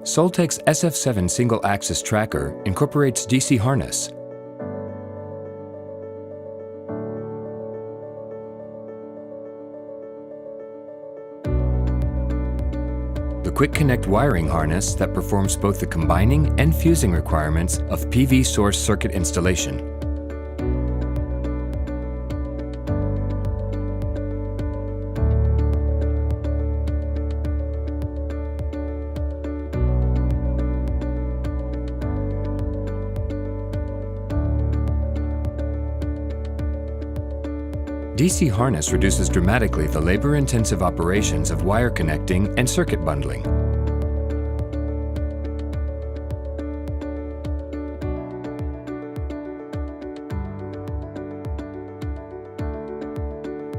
Soltec's SF7 single-axis tracker incorporates DC harness. The Quick Connect wiring harness that performs both the combining and fusing requirements of PV source circuit installation. DC harness reduces dramatically the labor-intensive operations of wire connecting and circuit bundling.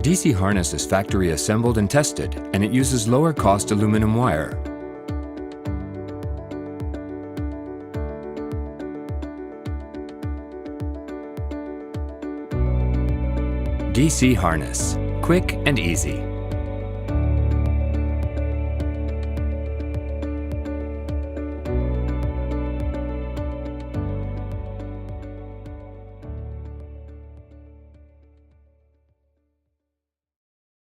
DC harness is factory assembled and tested, and it uses lower-cost aluminum wire. DC harness, quick and easy.